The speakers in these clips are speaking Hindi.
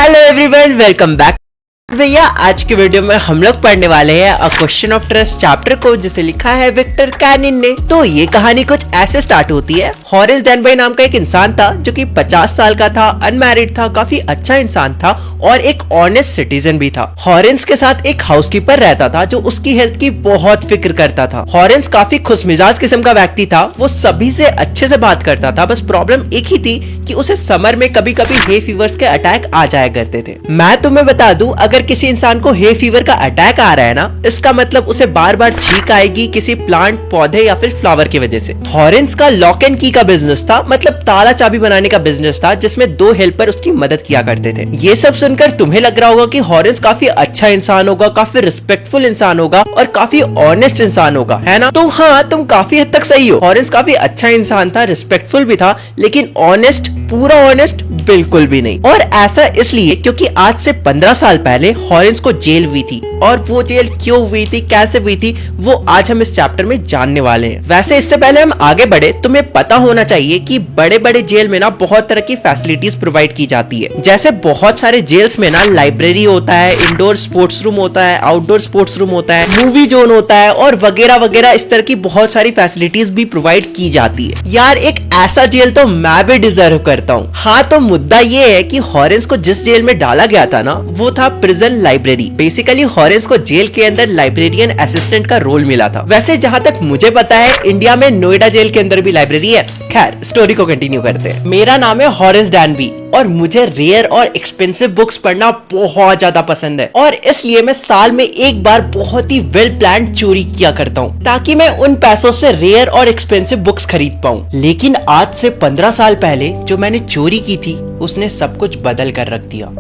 Hello everyone, welcome back. भैया आज के वीडियो में हम लोग पढ़ने वाले हैं a question of trust chapter को, जिसे लिखा है विक्टर कैनिन ने। तो ये कहानी कुछ ऐसे स्टार्ट होती है। हॉरेस डेनबॉय नाम का एक इंसान था जो कि 50 साल का था, अनमैरिड था, काफी अच्छा इंसान था और एक ऑनेस्ट सिटीजन भी था। हॉरेंस के साथ एक हाउसकीपर रहता था जो उसकी हेल्थ की बहुत फिक्र करता था। हॉरेंस काफी खुशमिजाज किस्म का व्यक्ति था, वो सभी से अच्छे से बात करता था। बस प्रॉब्लम एक ही थी कि उसे समर में कभी कभी हे फीवर्स के अटैक आ जाया करते थे। मैं तुम्हें बता दूं, अगर किसी इंसान को हे फीवर का अटैक आ रहा है ना, इसका मतलब उसे बार बार छींक आएगी किसी प्लांट, पौधे या फिर फ्लावर की वजह से। हॉरेंस का लॉक एंड की का बिजनेस था, मतलब ताला चाबी बनाने का बिजनेस था, जिसमें 2 हेल्पर उसकी मदद किया करते थे। ये सब सुनकर तुम्हें लग रहा होगा कि हॉरेंस काफी अच्छा इंसान होगा, काफी रिस्पेक्टफुल इंसान होगा और काफी ऑनेस्ट इंसान होगा, है ना? तो हाँ, तुम काफी हद तक सही हो। हॉरेंस काफी अच्छा इंसान था, रिस्पेक्टफुल भी था, लेकिन ऑनेस्ट, पूरा ऑनेस्ट बिल्कुल भी नहीं। और ऐसा इसलिए क्योंकि आज से 15 साल पहले हॉरेंस को जेल हुई थी, और वो जेल क्यों हुई थी, कैसे हुई थी, वो आज हम इस चैप्टर में जानने वाले हैं। वैसे इससे पहले हम आगे बढ़े, तुम्हें पता होना चाहिए कि बड़े बड़े जेल में ना बहुत तरह की फैसिलिटीज प्रोवाइड की जाती है। जैसे बहुत सारे जेल्स में ना लाइब्रेरी होता है, इंडोर स्पोर्ट्स रूम होता है, आउटडोर स्पोर्ट्स रूम होता है, मूवी जोन होता है और वगैरह वगैरह। इस तरह की बहुत सारी फैसिलिटीज भी प्रोवाइड की जाती है। यार, एक ऐसा जेल तो मैं भी डिजर्व करता हूँ। हाँ, तो मुद्दा ये है कि हॉरेंस को जिस जेल में डाला गया था ना, वो था प्रिजन लाइब्रेरी। बेसिकली हॉरेंस को जेल के अंदर लाइब्रेरियन असिस्टेंट का रोल मिला था। वैसे जहाँ तक मुझे पता है, इंडिया में नोएडा जेल के अंदर भी लाइब्रेरी है। खैर, स्टोरी को कंटिन्यू करते हैं। मेरा नाम है हॉरेस डैनबी और मुझे रेयर और एक्सपेंसिव बुक्स पढ़ना बहुत ज्यादा पसंद है, और इसलिए मैं साल में एक बार बहुत ही वेल प्लान चोरी किया करता हूँ ताकि मैं उन पैसों से रेयर और एक्सपेंसिव बुक्स खरीद पाऊँ। लेकिन आज से 15 साल पहले जो मैंने चोरी की थी, उसने सब कुछ बदल कर रख दिया।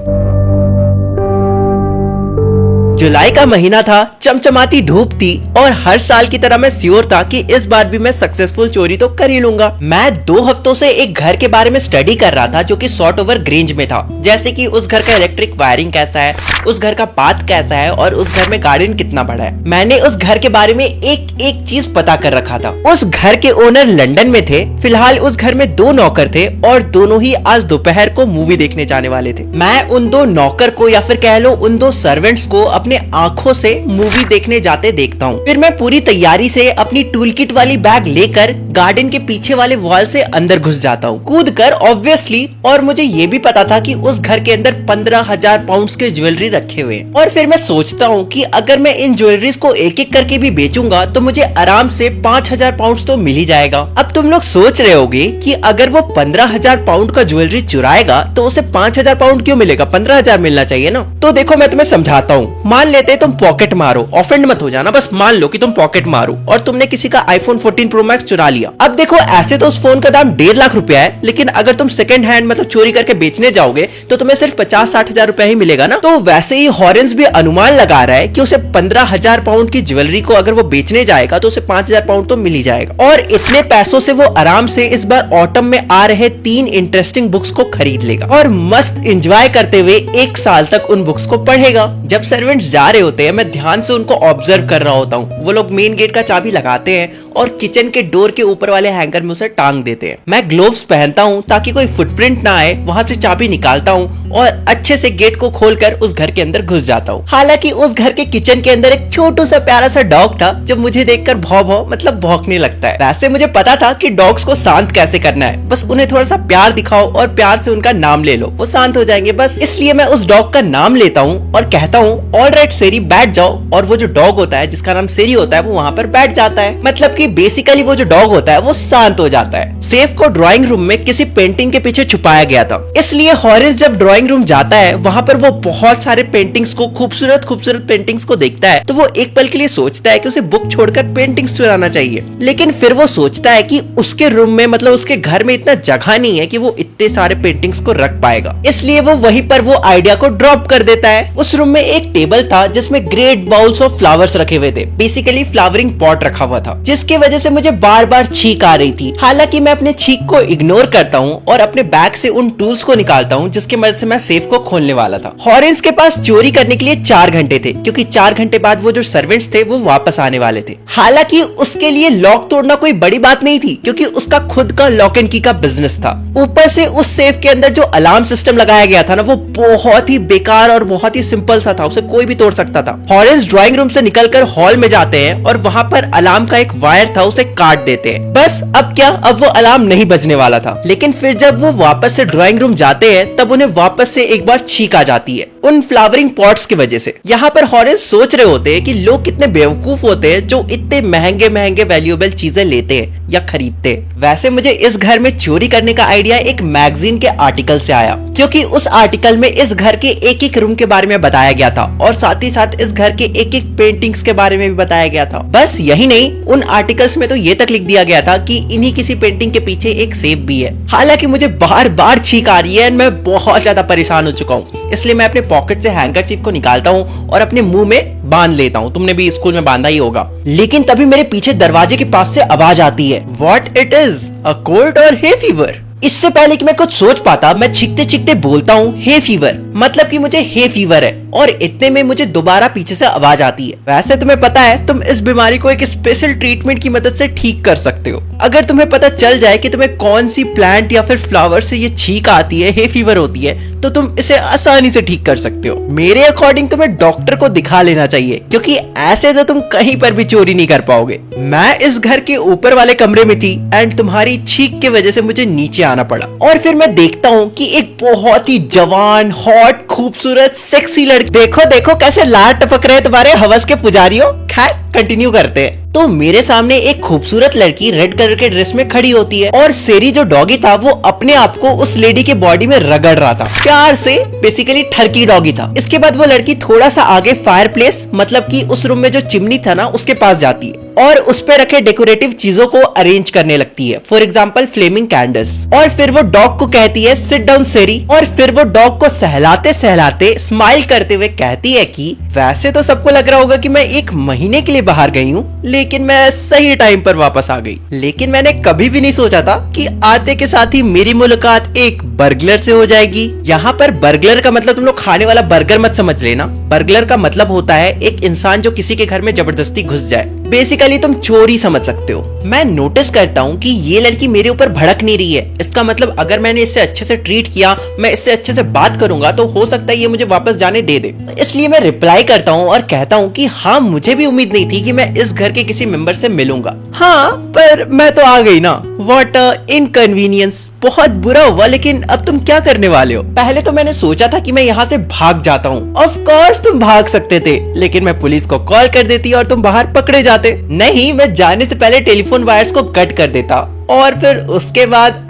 जुलाई का महीना था, चमचमाती धूप थी और हर साल की तरह मैं श्योर था कि इस बार भी मैं सक्सेसफुल चोरी तो कर ही लूंगा। मैं 2 हफ्तों से एक घर के बारे में स्टडी कर रहा था जो कि सॉर्ट ओवर रेंज में था, जैसे कि उस घर का इलेक्ट्रिक वायरिंग कैसा है, उस घर का पाथ कैसा है और उस घर में गार्डन कितना बड़ा है। मैंने उस घर के बारे में एक एक चीज पता कर रखा था। उस घर के ओनर लंदन में थे। फिलहाल उस घर में 2 नौकर थे और दोनों ही आज दोपहर को मूवी देखने जाने वाले थे। मैं उन 2 नौकर को या फिर कह लो उन 2 सर्वेंट्स को अपने आंखों से मूवी देखने जाते देखता हूँ। फिर मैं पूरी तैयारी से अपनी टूल किट वाली बैग लेकर गार्डन के पीछे वाले वॉल से अंदर घुस जाता हूँ, कूद कर ऑब्वियसली। और मुझे ये भी पता था कि उस घर के अंदर 15,000 पाउंड्स के ज्वेलरी रखे हुए हैं। और फिर मैं सोचता हूँ कि अगर मैं इन ज्वेलरीज को एक एक करके भी बेचूंगा तो मुझे आराम से 5,000 पाउंड तो मिल ही जाएगा। अब तुम लोग सोच रहे होगे कि अगर वो 15,000 पाउंड का ज्वेलरी चुराएगा तो उसे 5,000 पाउंड क्यों मिलेगा, 15,000 मिलना चाहिए ना। तो देखो, मैं तुम्हें समझाता हूँ। मान लेते तुम पॉकेट मारो, ऑफेंड मत हो जाना, बस मान लो कि तुम पॉकेट मारो और तुमने किसी का आईफोन 14 प्रो मैक्स चुरा लिया। अब देखो, ऐसे तो उस फोन का दाम 1.5 लाख रुपया है, लेकिन अगर तुम सेकंड हैंड मतलब चोरी करके बेचने जाओगे तो तुम्हें सिर्फ 50-60 हजार रुपया ही मिलेगा ना। तो वैसे ही हॉरेंस भी अनुमान लगा रहा है कि उसे 15,000 पाउंड की ज्वेलरी को अगर वो बेचने जाएगा तो उसे 5,000 पाउंड तो मिल ही जाएगा। और इतने पैसों से वो आराम से इस बार ऑटम में आ रहे 3 इंटरेस्टिंग बुक्स को खरीद लेगा और मस्त एंजॉय करते हुए 1 साल तक उन बुक्स को पढ़ेगा। जब सर्वेंट्स जा रहे होते हैं, मैं ध्यान से उनको ऑब्जर्व कर रहा होता हूँ। वो लोग मेन गेट का चाबी लगाते हैं और किचन के डोर के ऊपर वाले हैंगर में उसे टांग देते हैं। मैं ग्लोव्स पहनता हूँ ताकि कोई फुटप्रिंट ना आए, वहां से चाबी निकालता हूँ और अच्छे से गेट को खोलकर उस घर के अंदर घुस जाता हूँ। हालांकि उस घर के किचन के अंदर एक छोटू सा प्यारा सा डॉग था जो मुझे देखकर भौं भौं मतलब भौंकने लगता है। वैसे मुझे पता था कि डॉग्स को शांत कैसे करना है, बस उन्हें थोड़ा सा प्यार दिखाओ और प्यार से उनका नाम ले लो, वो शांत हो जाएंगे बस। इसलिए मैं उस डॉग का नाम लेता हूँ और कहता हूँ, ऑल राइट सेरी, बैठ जाओ। और वो जो डॉग होता है जिसका नाम सेरी होता है वो वहाँ पर बैठ जाता है। मतलब कि बेसिकली वो जो डॉग होता है वो शांत हो जाता है। सेफ को ड्राइंग रूम में किसी पेंटिंग के पीछे छुपाया गया था, इसलिए हॉरेंस जब ड्राइंग रूम जाता है वहाँ पर वो बहुत सारे पेंटिंग्स को, खूबसूरत खूबसूरत पेंटिंग्स को देखता है। तो वो एक पल के लिए सोचता है कि उसे बुक छोड़कर पेंटिंग्स चुराना चाहिए, लेकिन फिर वो सोचता है कि उसके रूम में मतलब उसके घर में इतना जगह नहीं है कि वो इतने सारे पेंटिंग्स को रख पाएगा। इसलिए वो वहीं पर वो आइडिया को ड्रॉप कर देता है। उस रूम में एक टेबल था जिसमें ग्रेट बाउल्स ऑफ फ्लावर्स रखे हुए थे, बेसिकली फ्लावरिंग पॉट रखा हुआ था, जिसकी वजह से मुझे बार बार छींक आ रही थी। हालांकि मैं अपने छींक को इग्नोर करता हूँ और अपने बैग से उन टूल्स को निकालता हूँ जिसकी मदद से मैं सेफ को खोलने वाला था। हॉरेंस के पास चोरी करने के लिए 4 घंटे थे, क्योंकि 4 घंटे बाद वो जो सर्वेंट्स थे वो वापस आने वाले थे। हालांकि उसके लिए लॉक तोड़ना कोई बड़ी बात नहीं थी, क्योंकि उसका खुद का लॉक एंड की का बिजनेस था। ऊपर से उस सेफ के अंदर जो अलार्म सिस्टम लगाया गया था ना, वो बहुत ही बेकार और बहुत ही सिंपल सा था, उसे कोई भी तोड़ सकता था। हॉरेंस ड्राइंग रूम से निकलकर हॉल में जाते हैं और वहां पर अलार्म का एक वायर था, उसे काट देते हैं। बस अब क्या, अब वो अलार्म नहीं बजने वाला था। लेकिन फिर जब वो वापस से ड्राइंग रूम जाते हैं तब उन्हें वापस से एक बार छींक आ जाती है उन फ्लावरिंग पॉट्स की वजह से। यहाँ पर हॉरेंस सोच रहे होते हैं कि लोग कितने बेवकूफ होते हैं जो इतने महंगे महंगे वैल्यूएबल चीजें लेते हैं या खरीदते हैं। वैसे मुझे इस घर में चोरी करने का आइडिया एक मैगजीन के आर्टिकल से आया, क्योंकि उस आर्टिकल में इस घर के एक एक रूम के बारे में बताया गया था और साथ ही साथ इस घर के एक एक पेंटिंग्स के बारे में भी बताया गया था। बस यही नहीं, उन आर्टिकल्स में तो ये तक लिख दिया गया था कि इन्हीं किसी पेंटिंग के पीछे एक सेफ भी है। हालांकि मुझे बार बार छींक आ रही है, मैं बहुत ज्यादा परेशान हो चुका हूँ, इसलिए मैं अपने पॉकेट से हैंकरचीफ को निकालता हूँ और अपने मुंह में बांध लेता हूँ। तुमने भी स्कूल में बांधा ही होगा। लेकिन तभी मेरे पीछे दरवाजे के पास से आवाज आती है, what it is, a cold और हे फीवर। इससे पहले कि मैं कुछ सोच पाता, मैं चीखते चीखते बोलता हूँ हे फीवर, मतलब कि मुझे हे फीवर है। और इतने में मुझे दोबारा पीछे से आवाज आती है, वैसे तुम्हें पता है तुम इस बीमारी को एक स्पेशल ट्रीटमेंट की मदद से ठीक कर सकते हो। अगर तुम्हें पता चल जाए कि तुम्हें कौन सी प्लांट या फिर फ्लावर से ये छींक आती है, हे फीवर होती है, तो तुम इसे आसानी से ठीक कर सकते हो। मेरे अकॉर्डिंग तुम्हें डॉक्टर को दिखा लेना चाहिए, क्योंकि ऐसे तो तुम कहीं पर भी चोरी नहीं कर पाओगे। मैं इस घर के ऊपर वाले कमरे में थी एंड तुम्हारी छींक की वजह से मुझे नीचे आना पड़ा। और फिर मैं देखता हूँ कि एक बहुत ही जवान, हॉट, खूबसूरत, सेक्सी लड़की, देखो देखो कैसे लार टपक रहे तुम्हारे हवस के पुजारियों। खैर कंटिन्यू करते हैं। तो मेरे सामने एक खूबसूरत लड़की रेड कलर के ड्रेस में खड़ी होती है और सेरी जो डॉगी था वो अपने आप को उस लेडी के बॉडी में रगड़ रहा था प्यार से, बेसिकली ठरकी डॉगी था। इसके बाद वो लड़की थोड़ा सा आगे फायर प्लेस, मतलब कि उस रूम में जो चिमनी था ना, उसके पास जाती है और उस पे रखे डेकोरेटिव चीजों को अरेंज करने लगती है, फॉर एग्जाम्पल फ्लेमिंग कैंडल्स। और फिर वो डॉग को कहती है सिट डाउन सेरी, और फिर वो डॉग को सहलाते सहलाते स्माइल करते हुए कहती है कि वैसे तो सबको लग रहा होगा कि मैं 1 महीने के लिए बाहर गई हूँ, लेकिन मैं सही टाइम पर वापस आ गई। लेकिन मैंने कभी भी नहीं सोचा था कि आते के साथ ही मेरी मुलाकात एक बर्गलर से हो जाएगी। यहाँ पर बर्गलर का मतलब तुम लोग खाने वाला बर्गर मत समझ लेना। बर्गलर का मतलब होता है एक इंसान जो किसी के घर में जबरदस्ती घुस जाए, बेसिकली तुम चोरी समझ सकते हो। मैं नोटिस करता हूँ कि ये लड़की मेरे ऊपर भड़क नहीं रही है। इसका मतलब अगर मैंने इससे अच्छे से ट्रीट किया, मैं इससे अच्छे से बात करूंगा, तो हो सकता है ये मुझे वापस जाने दे दे। इसलिए मैं रिप्लाई करता हूँ और कहता हूँ कि हाँ, मुझे भी उम्मीद नहीं थी कि मैं इस घर के किसी मेंबर से मिलूंगा। हाँ, पर मैं तो आ गई ना। What inconvenience. बहुत बुरा हुआ, लेकिन अब तुम क्या करने वाले हो? पहले तो मैंने सोचा था कि मैं यहाँ से भाग जाता हूँ। ऑफ कोर्स तुम भाग सकते थे, लेकिन मैं पुलिस को कॉल कर देती और तुम बाहर पकड़े जाते। नहीं, मैं जाने से पहले टेलीफोन वायर्स को कट कर देता और फिर उसके बाद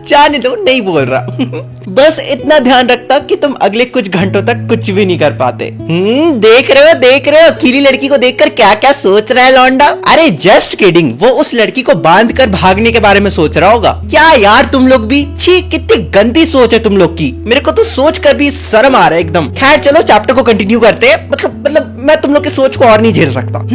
जाने दो, नहीं बोल रहा। बस इतना ध्यान रखता कि तुम अगले कुछ घंटों तक कुछ भी नहीं कर पाते। देख रहे हो अकेली लड़की को देखकर क्या क्या सोच रहा है लौंडा। अरे जस्ट किडिंग, वो उस लड़की को बांध कर भागने के बारे में सोच रहा होगा। क्या यार तुम लोग भी, छी कितनी गंदी सोच है तुम लोग की। मेरे को तो सोच कर भी शर्म आ रहा है एकदम। खैर चलो चैप्टर को कंटिन्यू करते हैं। मतलब मैं तुम लोग की सोच को और नहीं झेल सकता।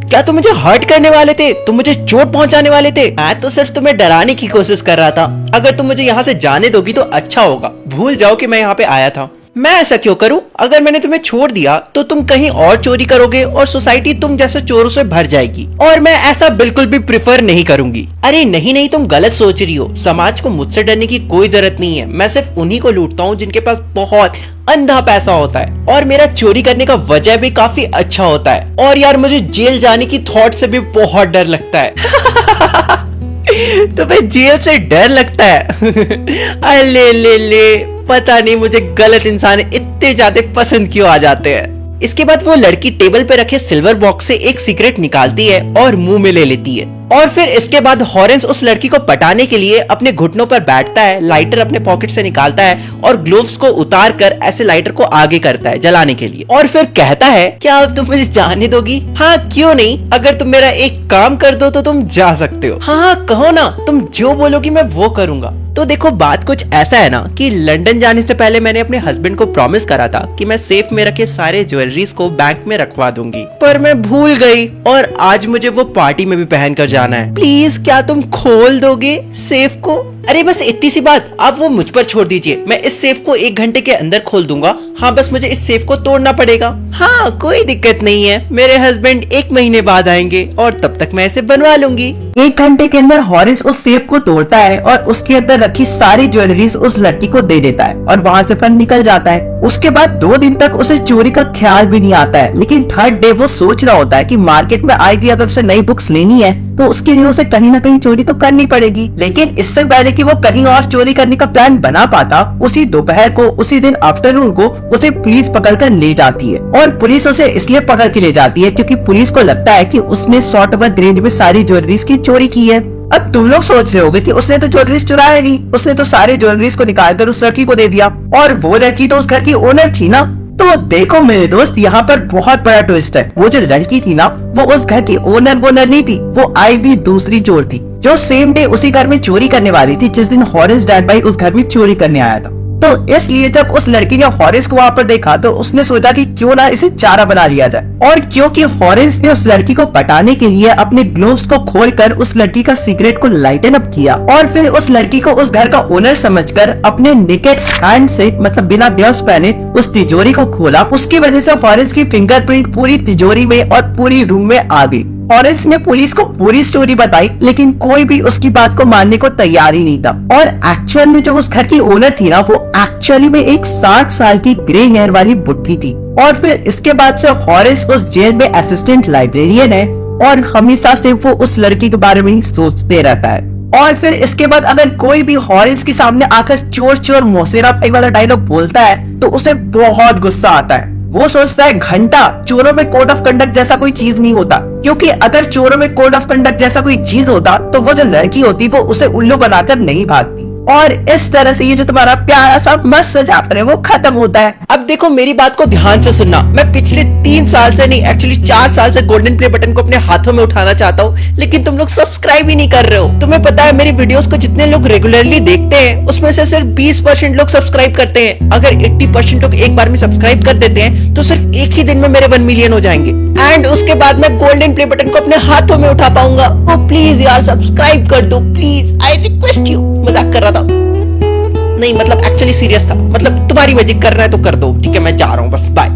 क्या तुम मुझे हर्ट करने वाले थे? तुम मुझे चोट पहुंचाने वाले थे? मैं तो सिर्फ तुम्हें डराने की कोशिश कर रहा था। अगर तुम मुझे यहाँ से जाने दोगी तो अच्छा होगा। भूल जाओ कि मैं यहाँ पे आया था। मैं ऐसा क्यों करूं? अगर मैंने तुम्हें छोड़ दिया तो तुम कहीं और चोरी करोगे और सोसाइटी तुम जैसे चोरों से भर जाएगी, और मैं ऐसा बिल्कुल भी प्रेफर नहीं करूंगी। अरे नहीं, तुम गलत सोच रही हो। समाज को मुझसे डरने की कोई जरूरत नहीं है। मैं सिर्फ उन्हीं को लूटता हूँ जिनके पास बहुत अंधा पैसा होता है, और मेरा चोरी करने का वजह भी काफी अच्छा होता है। और यार मुझे जेल जाने की थॉट से भी बहुत डर लगता है। तुम्हें जेल से डर लगता है? अले ले, पता नहीं मुझे गलत इंसान इतने ज्यादा पसंद क्यों आ जाते हैं। इसके बाद वो लड़की टेबल पे रखे सिल्वर बॉक्स से एक सिगरेट निकालती है और मुंह में ले लेती है। और फिर इसके बाद हॉरेंस उस लड़की को पटाने के लिए अपने घुटनों पर बैठता है, लाइटर अपने पॉकेट से निकालता है और ग्लोव्स को उतार कर ऐसे लाइटर को आगे करता है जलाने के लिए, और फिर कहता है क्या अब तुम मुझे जाने दोगी? हाँ क्यों नहीं, अगर तुम मेरा एक काम कर दो तो तुम जा सकते हो। हाँ कहो ना, तुम जो बोलोगी मैं वो करूंगा। तो देखो बात कुछ ऐसा है ना कि लंदन जाने से पहले मैंने अपने हस्बैंड को प्रॉमिस करा था कि मैं सेफ में रखे सारे ज्वेलरीज को बैंक में रखवा दूंगी, पर मैं भूल गई और आज मुझे वो पार्टी में भी पहन कर जाना है। प्लीज क्या तुम खोल दोगे सेफ को? अरे बस इतनी सी बात, आप वो मुझ पर छोड़ दीजिए, मैं इस सेफ को 1 घंटे के अंदर खोल दूंगा। हाँ बस मुझे इस सेफ को तोड़ना पड़ेगा। हाँ कोई दिक्कत नहीं है, मेरे हस्बैंड 1 महीने बाद आएंगे और तब तक मैं इसे बनवा लूंगी। 1 घंटे के अंदर हॉरिस उस सेफ को तोड़ता है और उसके अंदर रखी सारी ज्वेलरीज उस लड़की को दे देता है और वहाँ से फिर निकल जाता है। उसके बाद 2 दिन तक उसे चोरी का ख्याल भी नहीं आता है, लेकिन 3rd डे वो सोच रहा होता है कि मार्केट में आएगी अगर उसे नई बुक्स लेनी है तो उसके लिए उसे कहीं ना कहीं चोरी तो करनी पड़ेगी। लेकिन इससे पहले कि वो कहीं और चोरी करने का प्लान बना पाता, उसी दोपहर को उसी दिन आफ्टरनून को उसे पुलिस पकड़ कर ले जाती है। और पुलिस उसे इसलिए पकड़ के ले जाती है क्योंकि पुलिस को लगता है कि उसने शॉर्ट वर्थ रेंज में सारी ज्वेलरीज की चोरी की है। अब तुम लोग सोच रहे होगे कि उसने तो ज्वेलरीज चुराया नहीं, उसने तो सारे ज्वेलरीज को निकाल कर उस लड़की को दे दिया और वो लड़की तो उस घर की ओनर थी ना। तो देखो मेरे दोस्त, यहाँ पर बहुत बड़ा ट्विस्ट है। वो जो लड़की थी ना, वो उस घर की ओनर नहीं थी, वो आई भी दूसरी चोर थी जो सेम डे उसी घर में चोरी करने वाली थी जिस दिन हॉरिस डैड भाई उस घर में चोरी करने आया था। तो इसलिए जब उस लड़की ने हॉरिस को वहाँ पर देखा तो उसने सोचा कि क्यों ना इसे चारा बना लिया जाए। और क्योंकि हॉरिस ने उस लड़की को पटाने के लिए अपने ग्लोव्स को खोलकर उस लड़की का सिगरेट को लाइटन अप किया और फिर उस लड़की को उस घर का ओनर समझकर अपने नेकेड हैंड से, मतलब बिना ग्लव्स पहने, उस तिजोरी को खोला। उसकी वजह से हॉरिस की फिंगरप्रिंट पूरी तिजोरी में और पूरी रूम में आ गई। हॉरिस ने पुलिस को पूरी स्टोरी बताई, लेकिन कोई भी उसकी बात को मानने को तैयार ही नहीं था। और एक्चुअल में जो उस घर की ओनर थी ना, वो एक्चुअली में एक 60 साल की ग्रे हेयर वाली बुढ़ी थी। और फिर इसके बाद से हॉरिस उस जेल में असिस्टेंट लाइब्रेरियन है और हमेशा से वो उस लड़की के बारे में ही सोचते रहता है। और फिर इसके बाद अगर कोई भी हॉरिस के सामने आकर चोर चोर मोसेरा फेंक वाला डायलॉग बोलता है तो उसे बहुत गुस्सा आता है। वो सोचता है घंटा, चोरों में कोड ऑफ कंडक्ट जैसा कोई चीज नहीं होता, क्योंकि अगर चोरों में कोड ऑफ कंडक्ट जैसा कोई चीज होता तो वो जो लड़की होती वो उसे उल्लू बनाकर नहीं भागती। और इस तरह से ये जो तुम्हारा प्यारा सा मस्त चैप्टर है वो खत्म होता है। अब देखो मेरी बात को ध्यान से सुनना, मैं पिछले 3 साल से नहीं, एक्चुअली 4 साल से गोल्डन प्ले बटन को अपने हाथों में उठाना चाहता हूँ, लेकिन तुम लोग सब्सक्राइब ही नहीं कर रहे हो। तुम्हें पता है मेरी वीडियोस को जितने लोग रेगुलरली देखते हैं उसमें से सिर्फ 20% लोग सब्सक्राइब करते हैं। अगर 80% लोग एक बार में सब्सक्राइब कर देते हैं तो सिर्फ एक ही दिन में मेरे 1 मिलियन हो जाएंगे एंड उसके बाद मैं गोल्डन प्ले बटन को अपने हाथों में उठा पाऊंगा। तो प्लीज यार सब्सक्राइब कर दो प्लीज, आई रिक्वेस्ट यू। मजाक कर रहा था, नहीं मतलब एक्चुअली सीरियस था, मतलब तुम्हारी मैजिक कर रहा है तो कर दो, ठीक है मैं जा रहा हूँ, बस बाय।